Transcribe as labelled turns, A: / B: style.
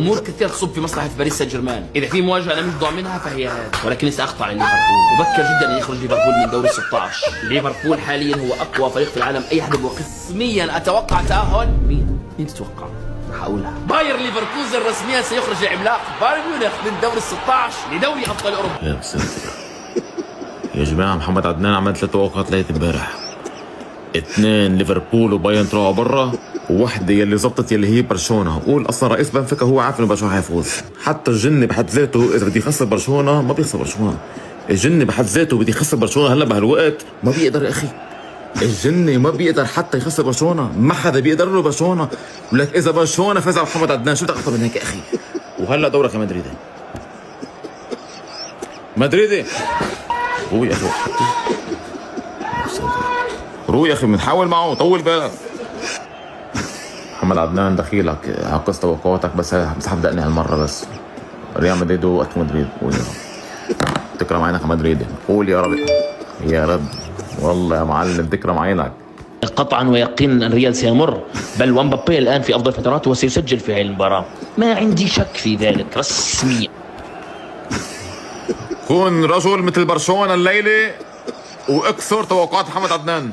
A: الامور كثير تصب في مصلحه باريس سان جيرمان، اذا في مواجهه انا مش ضامنها فهي هذه، ولكني ساخطر على ليفربول. مبكر جدا ان يخرج ليفربول من دوري 16. ليفربول حاليا هو اقوى فريق في العالم، اي حدا رسميا اتوقع تاهل. مين تتوقع؟ رح اقولها، باير ليفركوزن رسميا سيخرج العملاق بايرن ميونخ من دوري 16 لدوري ابطال اوروبا.
B: يا ساتر يا جماعه، محمد عدنان عمل 3 توقعات ليله امبارح، 2 ليفربول وبايرن طلعوا برا، وواحدة يلي زبطت يلي هي برشلونة. قول اصلا رئيس بنفيكا هو عارف انه برشلونة حيفوز. حتى الجن بحد ذاته اذا بده يخسر برشلونة ما بيخسر برشلونة. الجن بحد ذاته بده يخسر برشلونة هلا بهالوقت ما بيقدر يا اخي. الجن ما بيقدر حتى يخسر برشلونة، ما حدا بيقدر له برشلونة. ولك اذا برشلونة فاز على محمد عدنان شو بدك اكثر من هيك يا اخي؟ وهلا دورك يا مدريدي. مدريدي روح يا اخي، روح يا اخي، بنحاول معه، طول بالك. محمد عدنان دخيلك عكس توقعاتك، بس حبدأني هالمره. بس ريال مدريد واتلتيكو مدريد، قول يا رب تكرم عينك يا مدريد، قول يا رب يا رب، والله يا معلم تكرم عينك.
C: قطعا ويقينا الريال سيمر، بل ومبابي الان في افضل فتراته وسيسجل في هذه المباراه، ما عندي شك في ذلك رسميا.
B: كون رجل مثل برشلونه الليله واكثر توقعات محمد عدنان.